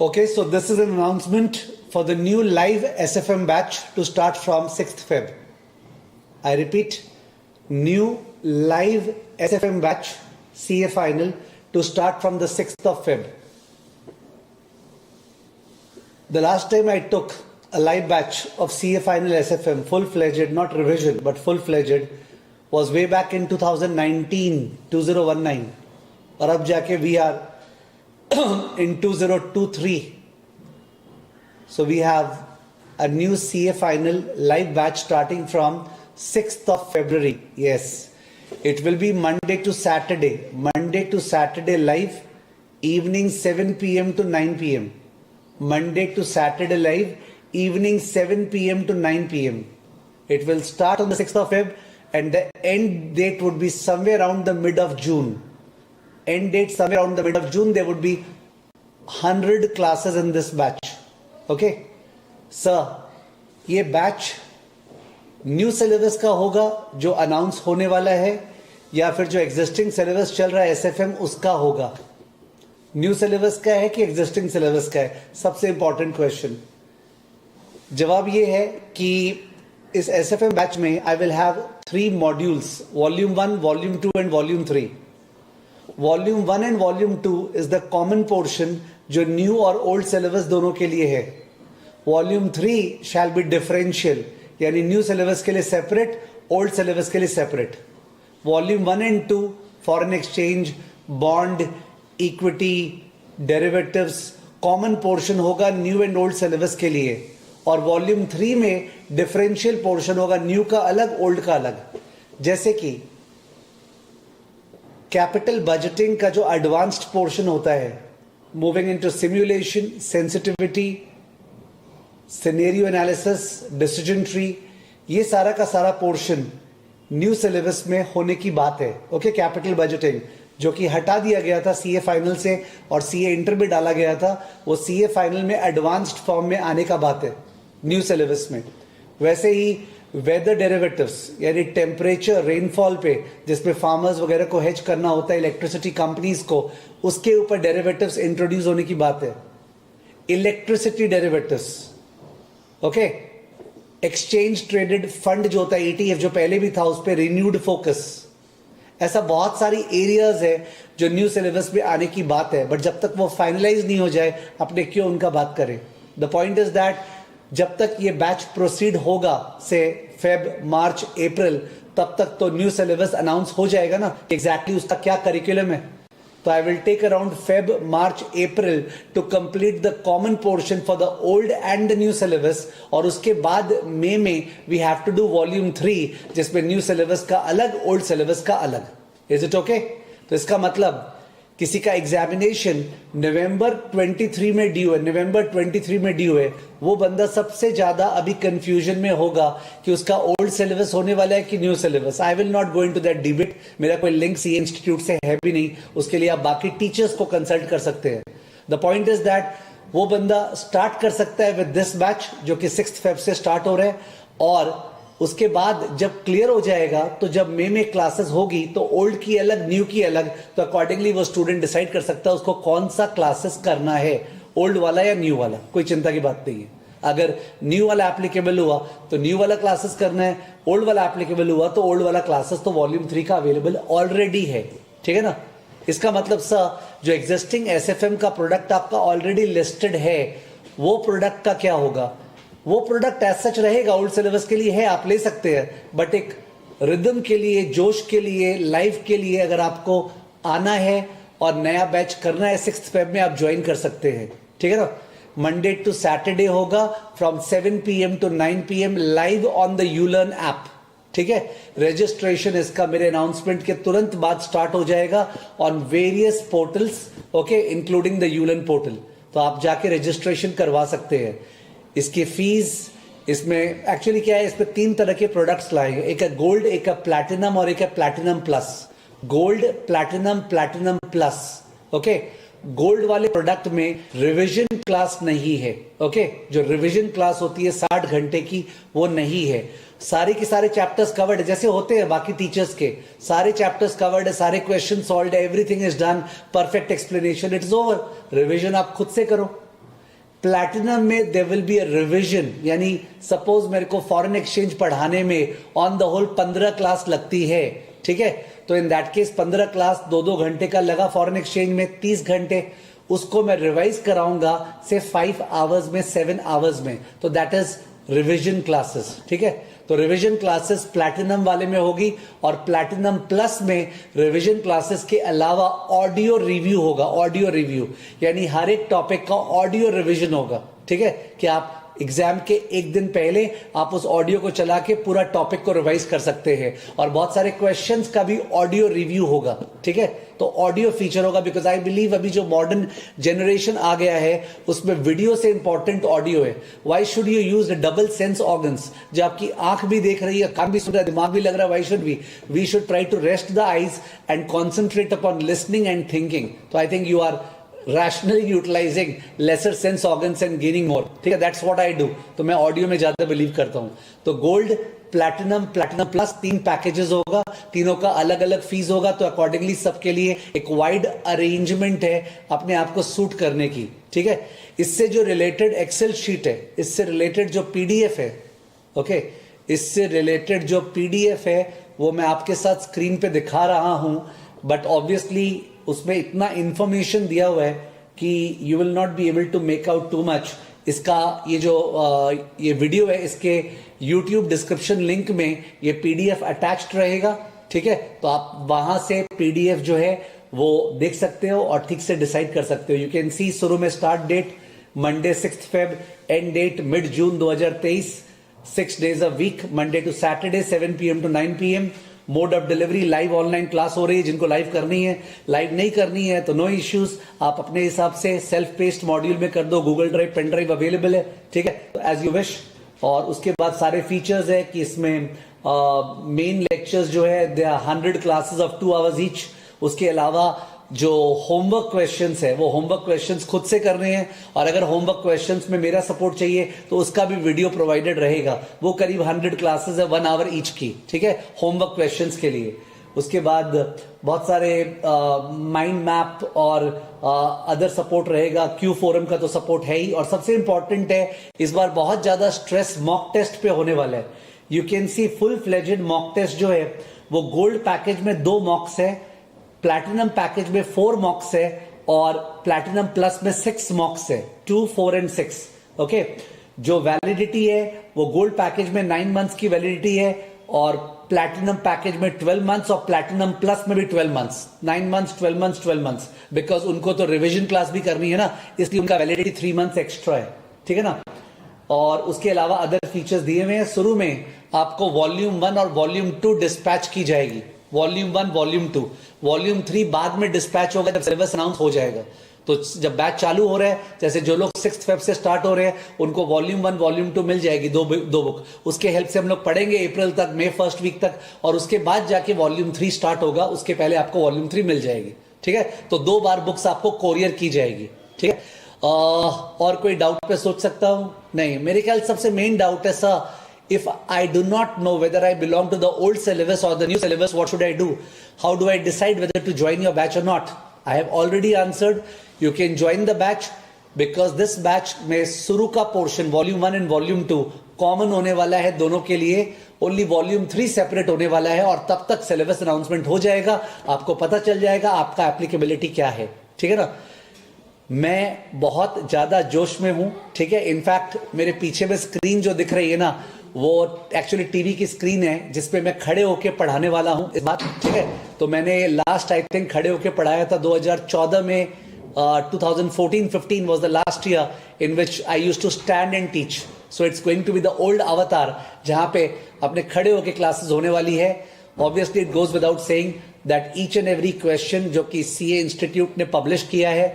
Okay, so this is an announcement for the new live SFM batch to start from 6th Feb. I repeat, new live SFM batch CA final to start from the 6th of Feb. The last time I took a live batch of CA final SFM, full-fledged, not revision, but full-fledged, was way back in 2019, 2019. और अब जाके we are in 2023. So we have a new CA final live batch starting from 6th of February. Yes, it will be Monday to Saturday live, evening 7 p.m. to 9 p.m. Monday to Saturday live, evening 7 p.m. to 9 p.m. It will start on the 6th of Feb and the end date would be somewhere around the mid of June. End date somewhere around the mid of June. There would be 100 classes in this batch. Okay, sir, ये batch new syllabus का होगा जो announce होने वाला है या फिर जो एग्जिस्टिंग सिलेबस चल रहा है एसएफएम उसका होगा? न्यू सिलेबस का है कि एग्जिस्टिंग सिलेबस का है? सबसे इंपॉर्टेंट क्वेश्चन. जवाब ये है कि इस एसएफएम बैच में I will have 3 modules, volume 1, volume 2 and volume 3. Volume 1 and volume 2 is the common portion जो न्यू और ओल्ड सिलेबस दोनों के लिए है. वॉल्यूम 3 शैल बी डिफरेंशियल, यानी न्यू सिलेबस के लिए सेपरेट, ओल्ड सिलेबस के लिए separate. Volume 1 and 2 foreign exchange, bond, equity, derivatives, common portion होगा न्यू एंड ओल्ड सिलेबस के लिए. और वॉल्यूम 3 में डिफरेंशियल पोर्शन होगा, न्यू का अलग, ओल्ड का अलग. जैसे कि कैपिटल बजटिंग का जो एडवांस्ड पोर्शन होता है, moving into simulation, sensitivity, scenario analysis, decision tree, ये सारा का सारा पोर्शन न्यू सिलेबस में होने की बात है. ओके, कैपिटल बजटिंग जो कि हटा दिया गया था सीए फाइनल से और सीए इंटर में डाला गया था, वो सीए फाइनल में एडवांस्ड फॉर्म में आने का बात है न्यू सिलेबस में. वैसे ही वेदर डेरिवेटिव्स यानी टेम्परेचर, रेनफॉल पे जिसमें फार्मर्स वगैरह को हेज करना होता है, इलेक्ट्रिसिटी कंपनीज को, उसके ऊपर डेरिवेटिव्स इंट्रोड्यूस होने की बात है. Electricity derivatives, okay. Exchange traded fund जो होता है ईटीएफ, जो पहले भी था, उस पर रिन्यूड फोकस. ऐसा बहुत सारी एरियाज है जो न्यू सिलेबस में आने की बात है, बट जब तक वो फाइनलाइज नहीं हो जाए अपने क्यों उनका बात करें. द पॉइंट इज दैट जब तक ये बैच प्रोसीड होगा से फेब, मार्च, अप्रैल, तब तक तो न्यू सिलेबस अनाउंस हो जाएगा ना, एग्जैक्टली उसका क्या करिकुलम है. तो I will take around Feb, March, April to complete the common portion for the old and the new syllabus. और उसके बाद मई में we have to do volume 3 जिसमें न्यू सिलेबस का अलग, ओल्ड सिलेबस का अलग. Is it okay? तो इसका मतलब किसी का एग्जामिनेशन नवंबर 23 में ड्यू है, नवंबर 23 में ड्यू है, वो बंदा सबसे ज्यादा अभी कंफ्यूजन में होगा कि उसका ओल्ड सिलेबस होने वाला है कि new syllabus. I will not go into that debate. मेरा कोई लिंक सी इंस्टीट्यूट से है भी नहीं, उसके लिए आप बाकी टीचर्स को कंसल्ट कर सकते हैं. द पॉइंट इज दैट वो बंदा स्टार्ट कर सकता है विद दिस बैच जो कि 6th फेब से स्टार्ट हो रहा है. और उसके बाद जब क्लियर हो जाएगा तो जब मई में क्लासेस होगी तो ओल्ड की अलग, न्यू की अलग, तो अकॉर्डिंगली वो स्टूडेंट डिसाइड कर सकता है उसको कौन सा क्लासेस करना है, ओल्ड वाला या न्यू वाला. कोई चिंता की बात नहीं है. अगर न्यू वाला एप्लीकेबल हुआ तो न्यू वाला क्लासेस करना है, ओल्ड वाला एप्लीकेबल हुआ तो ओल्ड वाला क्लासेस तो वॉल्यूम 3 का अवेलेबल ऑलरेडी है. ठीक है ना? इसका मतलब सर जो एग्जिस्टिंग एसएफएम का प्रोडक्ट आपका ऑलरेडी लिस्टेड है, वो प्रोडक्ट का क्या होगा? वो प्रोडक्ट एज सच रहेगा, ओल्ड सिलेबस के लिए है, आप ले सकते हैं. बट एक रिदम के लिए, जोश के लिए, लाइव के लिए अगर आपको आना है और नया बैच करना है 6th फेब में, आप ज्वाइन कर सकते हैं. ठीक है ना? मंडे टू सैटरडे होगा from 7 PM to 9 PM live on the Ulearn app. ठीक है? रजिस्ट्रेशन इसका मेरे अनाउंसमेंट के तुरंत बाद स्टार्ट हो जाएगा on various portals, okay, including the Ulearn portal. तो आप जाके रजिस्ट्रेशन करवा सकते हैं. इसकी फीस, इसमें एक्चुअली क्या है, इसमें 3 तरह के प्रोडक्ट्स लाएंगे. एक है गोल्ड, एक है प्लैटिनम और एक है platinum plus. Gold, platinum, platinum plus. Okay, gold वाले प्रोडक्ट में रिवीजन क्लास नहीं है. ओके, जो रिवीजन क्लास होती है 60 घंटे की, वो नहीं है. सारे के सारे चैप्टर्स कवर्ड है जैसे होते हैं बाकी टीचर्स के, सारे चैप्टर्स कवर्ड है, सारे क्वेश्चन सॉल्व है, everything is done, perfect explanation, it's over. Revision आप खुद से करो. प्लैटिनम में there will be a revision, यानी सपोज मेरे को फॉरेन एक्सचेंज पढ़ाने में ऑन द होल 15 क्लास लगती है, ठीक है, तो इन दैट केस 15 क्लास 2-2 घंटे का लगा, फॉरेन एक्सचेंज में 30 घंटे, उसको मैं रिवाइज कराऊंगा से 5 आवर्स में, 7 आवर्स में, तो दैट इज रिवीजन क्लासेस, ठीक है। तो रिवीजन क्लासेस प्लैटिनम वाले में होगी, और प्लैटिनम प्लस में रिवीजन क्लासेस के अलावा ऑडियो रिव्यू होगा, ऑडियो रिव्यू, यानी हर एक टॉपिक का ऑडियो रिवीजन होगा, ठीक है, कि आप एग्जाम के एक दिन पहले आप उस ऑडियो को चला के पूरा टॉपिक को रिवाइज कर सकते हैं, और बहुत सारे क्वेश्चंस का भी ऑडियो रिव्यू होगा, ठीक है। तो ऑडियो फीचर होगा, बिकॉज आई बिलीव अभी जो मॉडर्न जनरेशन आ गया है उसमें वीडियो से इंपॉर्टेंट ऑडियो है। Why should you use double sense organs, जब आपकी आंख भी देख रही है, कान भी सुन रहा है, दिमाग भी लग रहा है, why should we should try to rest the eyes and concentrate upon listening and thinking. तो I think you are rationally utilizing lesser sense organs and gaining more, ठीक है, that's what I do। तो मैं audio में ज्यादा believe करता हूं। तो gold, platinum, platinum plus 3 packages होगा, तीनों का अलग अलग फीस होगा, तो अकॉर्डिंगली सबके लिए एक वाइड अरेंजमेंट है अपने आप को सूट करने की, ठीक है। इससे जो रिलेटेड एक्सेल शीट है, इससे रिलेटेड जो पीडीएफ है, ओके, इससे रिलेटेड जो पीडीएफ है वो मैं आपके साथ स्क्रीन पे दिखा रहा हूं, बट ऑब्वियसली उसमें इतना इंफॉर्मेशन दिया हुआ है कि you will not be able to make out too much. इसका ये जो ये वीडियो है, इसके यूट्यूब डिस्क्रिप्शन लिंक में ये पीडीएफ अटैच्ड रहेगा, ठीक है, तो आप वहां से पीडीएफ जो है वो देख सकते हो और ठीक से डिसाइड कर सकते हो। यू कैन सी शुरू में start date Monday 6 Feb, end date mid June 2023, 6 days a week, Monday to Saturday 7 PM to 9 PM। Mode of delivery live online class हो रही है, जिनको लाइव करनी है, लाइव नहीं करनी है तो नो इश्यूज, आप अपने हिसाब से सेल्फ पेस्ड मॉड्यूल में कर दो, Google drive, pen drive available है, ठीक है, तो एज यू विश। और उसके बाद सारे फीचर्स है कि इसमें मेन लेक्चर्स जो है they are 100 classes of 2 hours each. उसके अलावा जो होमवर्क क्वेश्चंस है वो होमवर्क क्वेश्चंस खुद से करने हैं, और अगर होमवर्क क्वेश्चंस में मेरा सपोर्ट चाहिए तो उसका भी वीडियो प्रोवाइडेड रहेगा। वो करीब 100 क्लासेस है 1 hour ईच की, ठीक है, होमवर्क क्वेश्चंस के लिए। उसके बाद बहुत सारे माइंड मैप और अदर सपोर्ट रहेगा, क्यू फोरम का तो सपोर्ट है ही, और सबसे इंपॉर्टेंट है इस बार बहुत ज्यादा स्ट्रेस मॉक टेस्ट पे होने वाला है। You can see full fledged mock test जो है वो गोल्ड पैकेज में 2 मॉक्स है, प्लैटिनम पैकेज में 4 मॉक्स है, और प्लैटिनम प्लस में 6 मॉक्स है, 2, 4 and 6, ओके। जो वैलिडिटी है वो गोल्ड पैकेज में 9 months की वैलिडिटी है, और प्लैटिनम पैकेज में 12 months, और प्लैटिनम प्लस में भी 12 months, 9 months, 12 months, 12 months, because उनको तो रिविजन क्लास भी करनी है ना, इसलिए उनका वैलिडिटी 3 months एक्स्ट्रा है, ठीक है ना। और उसके अलावा अदर फीचर्स दिए हुए हैं। शुरू में आपको वॉल्यूम 1 और वॉल्यूम 2 डिस्पैच की जाएगी, वॉल्यूम 1, वॉल्यूम 2, वॉल्यूम 3 बाद में डिस्पैच होगा जब सिलेबस अनाउंस हो जाएगा। तो जब बैच चालू हो रहा है, जैसे जो लोग 6 फेब से स्टार्ट हो रहे हैं उनको वॉल्यूम 1, वॉल्यूम 2 मिल जाएगी, दो बुक, उसके हेल्प से हम लोग पढ़ेंगे अप्रैल तक, मई फर्स्ट वीक तक, और उसके बाद जाके वॉल्यूम 3 स्टार्ट होगा, उसके पहले आपको वॉल्यूम 3 मिल जाएगी, ठीक है। तो 2 बार बुक्स आपको कोरियर की जाएगी, ठीक है। और कोई डाउट पे सोच सकता हूं? नहीं, मेरे ख्याल सबसे मेन डाउट है sir, if I do not know whether I belong to the old syllabus or the new syllabus, what should I do? How do I decide whether to join your batch or not? I have already answered. You can join the batch because this batch में शुरू का portion volume 1 and volume 2 common होने वाला है दोनों के लिए, only volume 3 separate होने वाला है, और तब तक सिलेबस अनाउंसमेंट हो जाएगा, आपको पता चल जाएगा आपका एप्लीकेबिलिटी क्या है, ठीक है ना। मैं बहुत ज्यादा जोश में हूं, ठीक है। इनफैक्ट मेरे पीछे में स्क्रीन जो दिख रही है ना, वो एक्चुअली टीवी की स्क्रीन है जिसपे मैं खड़े होके पढ़ाने वाला हूं इस बार, ठीक है। तो मैंने लास्ट आई थिंक खड़े होके पढ़ाया था 2014 में, 2014-15 was the last year in which I used to stand and teach. So it's going to be the old avatar जहां पे अपने खड़े होके क्लासेस होने वाली है। Obviously it goes without saying that each and every question जो कि CA इंस्टीट्यूट ने पब्लिश किया है,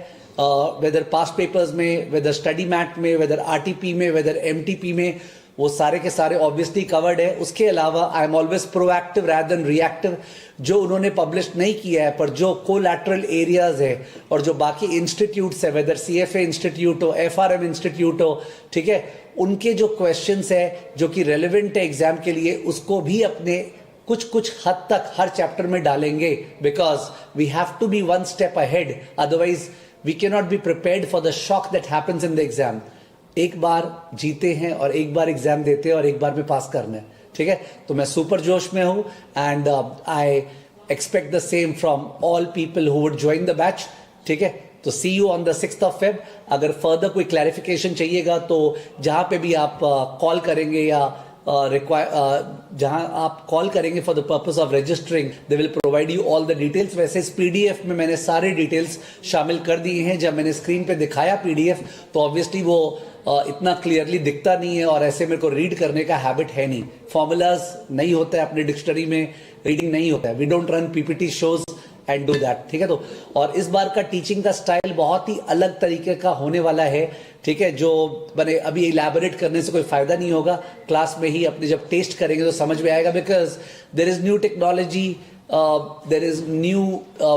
वेदर पास्ट पेपर्स में, वेदर स्टडी मैट में, वेदर RTP में, वेदर MTP में, वो सारे के सारे ऑब्वियसली कवर्ड है। उसके अलावा I am always proactive rather than reactive. जो उन्होंने पब्लिश नहीं किया है पर जो कोलैटरल एरियाज है और जो बाकी इंस्टीट्यूट्स है, वेदर CFA इंस्टीट्यूट हो, FRM इंस्टीट्यूट हो, ठीक है, उनके जो क्वेश्चंस है जो कि रेलेवेंट है एग्जाम के लिए, उसको भी अपने कुछ कुछ हद तक हर चैप्टर में डालेंगे, because we have to be one step ahead, otherwise we cannot be prepared for the shock that happens in the exam. एक बार जीते हैं और एक बार एग्जाम देते हैं और एक बार में पास करना है, ठीक है। तो मैं सुपर जोश में हूं and I expect the same from all people who would join the batch, ठीक है। तो see you on the 6th of Feb। अगर फर्दर कोई क्लैरिफिकेशन चाहिएगा तो जहां पे भी आप कॉल करेंगे या जहां आप कॉल करेंगे for the purpose of registering, they will provide you all the details. वैसे इस पीडीएफ में मैंने सारे डिटेल्स शामिल कर दिए हैं। जब मैंने स्क्रीन पे दिखाया पीडीएफ तो ऑब्वियसली वो इतना क्लियरली दिखता नहीं है और ऐसे मेरे को रीड करने का हैबिट है नहीं, फॉर्मूलाज नहीं होता है अपने डिक्शनरी में, रीडिंग नहीं होता है। We don't run PPT shows and do that, ठीक है। तो और इस बार का टीचिंग का स्टाइल बहुत ही अलग तरीके का होने वाला है, ठीक है, जो मैंने अभी इलैबोरेट करने से कोई फायदा नहीं होगा। क्लास में ही अपने जब टेस्ट करेंगे तो समझ में आएगा, because there is new technology, there is new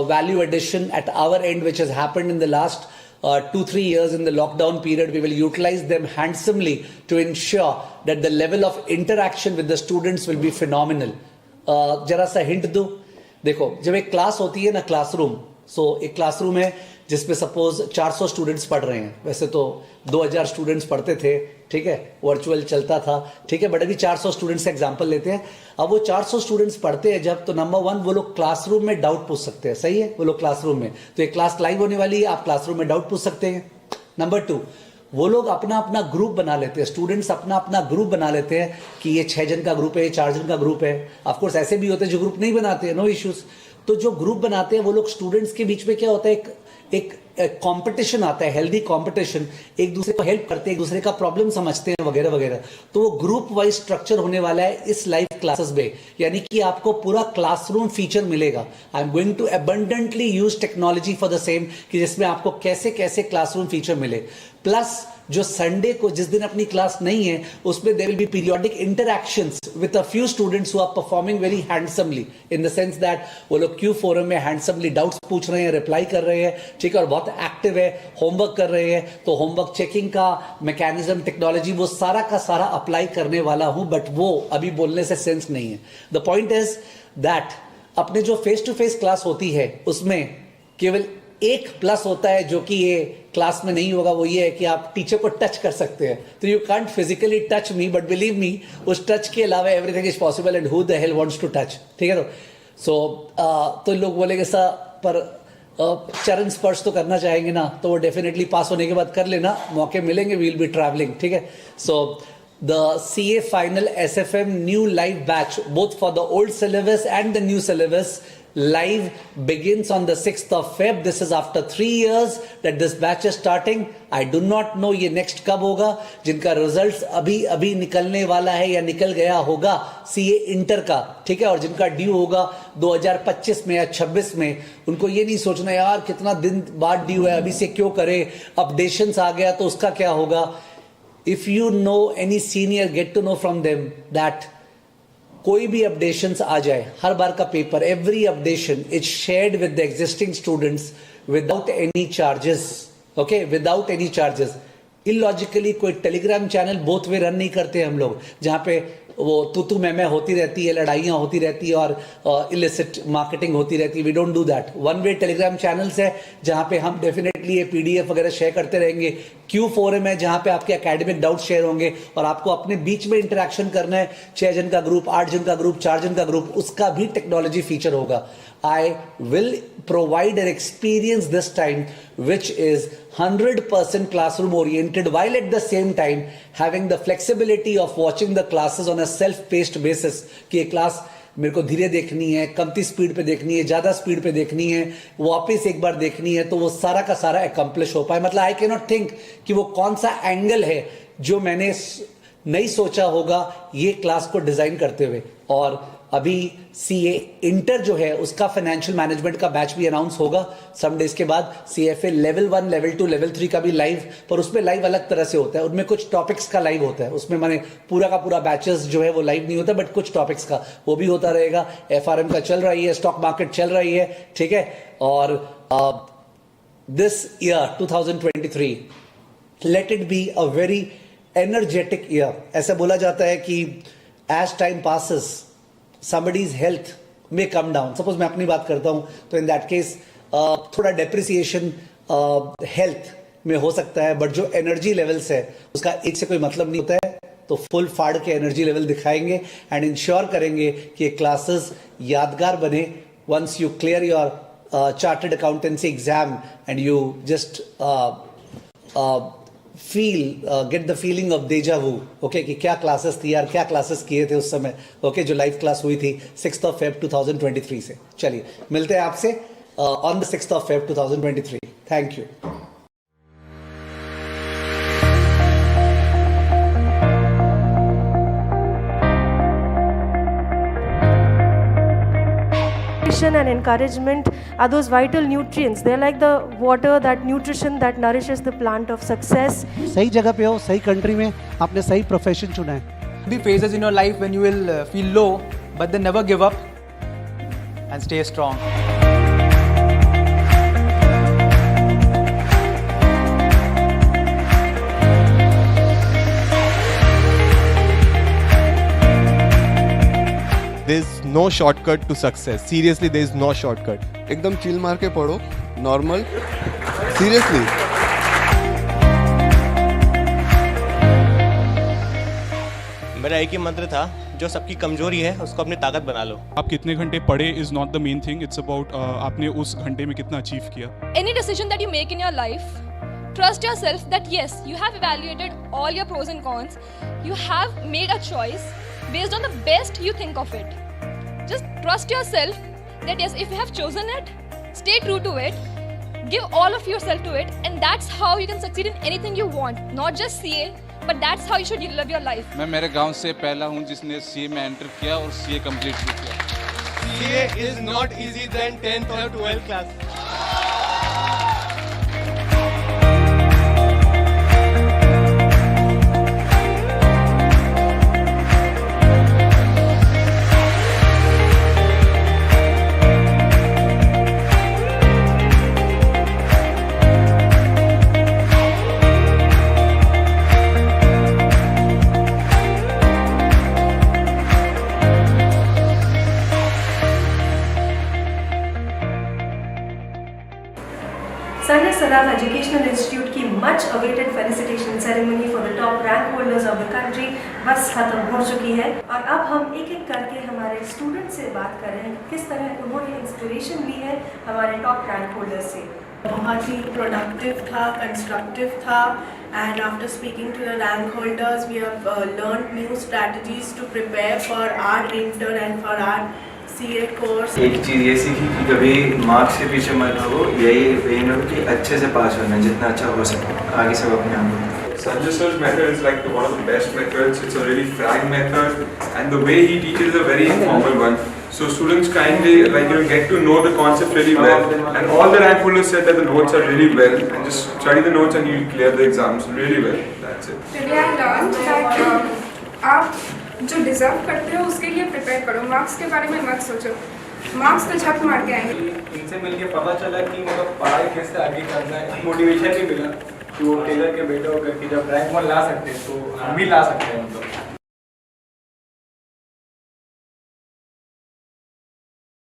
value addition at our end which has happened in the last 2-3 years in the lockdown period. We will utilize them handsomely to ensure that the level of interaction with the students will be phenomenal. जरा सा hint दो, देखो जब एक class होती है ना, classroom, सो एक क्लासरूम है जिसमें सपोज 400 स्टूडेंट्स पढ़ रहे हैं। वैसे तो 2000 स्टूडेंट्स पढ़ते थे, ठीक है, वर्चुअल चलता था, ठीक है, बट अभी 400 स्टूडेंट्स का एग्जांपल लेते हैं। अब वो 400 स्टूडेंट्स पढ़ते हैं जब, तो नंबर 1 वो लोग क्लासरूम में डाउट पूछ सकते हैं, सही है, वो लोग क्लासरूम में, तो एक क्लास लाइव होने वाली है, आप क्लासरूम में डाउट पूछ सकते हैं। नंबर 2, वो लोग अपना अपना ग्रुप बना लेते हैं, स्टूडेंट्स अपना अपना ग्रुप बना लेते हैं कि ये 6 जन का ग्रुप है, ये 4 जन का ग्रुप है। ऑफकोर्स ऐसे भी होते हैं जो ग्रुप नहीं बनाते हैं, नो इश्यूज। तो जो ग्रुप बनाते हैं वो लोग, स्टूडेंट्स के बीच में क्या होता है, एक कंपटीशन आता है, हेल्दी कंपटीशन, एक दूसरे को हेल्प करते हैं, एक दूसरे का प्रॉब्लम समझते हैं वगैरह वगैरह। तो वो ग्रुप वाइज स्ट्रक्चर होने वाला है इस लाइव क्लासेस में, यानी कि आपको पूरा क्लासरूम फीचर मिलेगा। I am going to abundantly use technology for the same, कि जिसमें आपको कैसे कैसे क्लासरूम फीचर मिले। प्लस जो संडे को जिस दिन अपनी क्लास नहीं है उसमें there will be periodic interactions with a few students who are performing very handsomely, in the sense that वो लोग क्यू फोरम में हैंडसमली डाउट्स पूछ रहे हैं, रिप्लाई कर रहे हैं, ठीक है, और बहुत एक्टिव है, होमवर्क कर रहे हैं। तो होमवर्क चेकिंग का मैकेनिज्म, टेक्नोलॉजी, वो सारा का सारा अप्लाई करने वाला हूं, बट वो अभी बोलने से सेंस नहीं है। द पॉइंट इज दैट अपने जो फेस टू फेस क्लास होती है उसमें केवल एक प्लस होता है जो कि ये क्लास में नहीं होगा, वो ये है कि आप टीचर को टच कर सकते हैं। तो you can't physically touch me, but believe me, उस टच के अलावा everything is possible and who the hell wants to touch, ठीक है। तो लोग बोलेंगे सर पर चरण स्पर्श तो करना चाहेंगे ना, तो वो डेफिनेटली पास होने के बाद कर लेना, मौके मिलेंगे, वी विल बी ट्रैवलिंग, ठीक है। सो the CA final SFM new live batch, both for the old syllabus and the new syllabus, live begins on the 6th of Feb. This is after 3 years that this batch is starting. I do not know ये next कब होगा। जिनका results अभी अभी निकलने वाला है या निकल गया होगा CA इंटर का, ठीक है, और जिनका ड्यू होगा 2025 में या 26 में, उनको ये नहीं सोचना यार कितना दिन बाद ड्यू है, अभी से क्यों करे, अपडेशंस आ गया तो उसका क्या होगा। If you know any senior, get to know from them that कोई भी अपडेशंस आ जाए, हर बार का paper, every updation is shared with the existing students without any charges, okay, without any charges. Illogically कोई Telegram channel both way run नहीं करते हम लोग, जहाँ पे वो तू मैं होती रहती है, लड़ाइयाँ होती रहती है और इलिसिट मार्केटिंग होती रहती है। We don't do that. One way Telegram channels है जहाँ पे हम डेफिनेटली ये पीडीएफ वगैरह शेयर करते रहेंगे। क्यू फोरम है जहाँ पे आपके एकेडमिक डाउट शेयर होंगे और आपको अपने बीच में इंटरेक्शन करना है। 6 जन का ग्रुप, 8 जन का ग्रुप, 4 जन का ग्रुप, उसका भी टेक्नोलॉजी फीचर होगा। I will provide an experience this time which is 100% classroom oriented, while at the same time having the flexibility of watching the classes on a self-paced basis, कि ये class मेरे को धीरे देखनी है, कमती स्पीड पे देखनी है, ज्यादा स्पीड पे देखनी है, वापस एक बार देखनी है, तो वो सारा का सारा अकम्प्लिश हो पाए। मतलब आई कैन नॉट थिंक कि वो कौन सा एंगल है जो मैंने नहीं सोचा होगा ये क्लास को डिजाइन करते हुए। और अभी सीए इंटर जो है उसका फाइनेंशियल मैनेजमेंट का बैच भी अनाउंस होगा सम डेज के बाद। सीएफए लेवल 1, लेवल 2, लेवल 3 का भी लाइव, पर उसमें लाइव अलग तरह से होता है, उनमें कुछ टॉपिक्स का लाइव होता है, उसमें माने पूरा का पूरा बैचेस जो है वो लाइव नहीं होता, बट कुछ टॉपिक्स का वो भी होता रहेगा। एफआरएम का चल रही है, स्टॉक मार्केट चल रही है, ठीक है। और this year 2023 let it be a very energetic year. ऐसा बोला जाता है कि as time passes somebody's health may come down. Suppose मैं अपनी बात करता हूं तो in that case थोड़ा depreciation, health में हो सकता है, बट जो एनर्जी लेवल्स है उसका एज से कोई मतलब नहीं होता है। तो फुल फाड़ के एनर्जी लेवल दिखाएंगे एंड इंश्योर करेंगे कि क्लासेस यादगार बने। Once you clear your chartered accountancy exam and you just get the feeling of deja vu, okay, कि क्या क्लासेस थी यार, क्या क्लासेस किए थे उस समय, ओके, जो लाइव क्लास हुई थी 6 Feb 2023 से। चलिए मिलते हैं आपसे on the 6 Feb 2023। Thank you. And encouragement are those vital nutrients. They're like the water, that nutrition that nourishes the plant of success. सही जगह पे हो, सही कंट्री में, आपने सही प्रोफेशन चुना है। Be phases in your life when you will feel low, but then never give up and stay strong. There's no shortcut to success. Seriously, there is no shortcut. एकदम चिल मार के पढ़ो, normal, seriously. मेरा एक ही मंत्र था, जो सबकी कमजोरी है उसको अपनी ताकत बना लो। आप कितने घंटे पढ़े is not the main thing, it's about आपने उस घंटे में कितना अचीव किया। Any decision that you make in your life, trust yourself that yes, you have evaluated all your pros and cons. You have made a choice based on the best you think of it. Just trust yourself that yes, if you have chosen it, stay true to it, give all of yourself to it, and that's how you can succeed in anything you want. Not just CA, but that's how you should live your life. मैं मेरे गांव से पहला हूं जिसने CA में enter किया और CA कंप्लीट भी किया। CA is not easy than 10th or 12th class. Sir Sadat Educational Institute की much awaited felicitation ceremony for the top rank holders of the country बस खत्म हो चुकी है और अब हम एक एक करके हमारे स्टूडेंट से बात कर रहे हैं किस तरह उन्होंने इंस्पिरेशन ली है हमारे टॉप रैंक होल्डर्स से। बहुत ही प्रोडक्टिव था, कंस्ट्रक्टिव था, and after speaking to the rank holders we have learned new strategies to prepare for our intern and for our CA course. एक चीज़ ये सीखी कि कभी मार्क्स के पीछे मत भागो, यही एम हो कि अच्छे से पास होना, जितना अच्छा हो सके, आगे सब अपने आप होता है। Sanjay sir's method is like one of the best methods. It's a really frank method, and the way he teaches is a very informal one. So students kindly get to know the concept really well. And all the rank holders said that the notes are really well, and just study the notes and you clear the exams really well. That's it. Today I learned that आप जो deserve करते हो उसके लिए prepare करो, marks के बारे में मत सोचो, मार्क्स तो झप मार के आएंगे। इनसे मिलके पता चला कि मतलब पढ़ाई कैसे आगे करना है, मोटिवेशन भी मिला कि वो टेलर के बेटे होकर के जब रैंक 1 ला सकते हैं तो हम भी ला सकते हैं मतलब।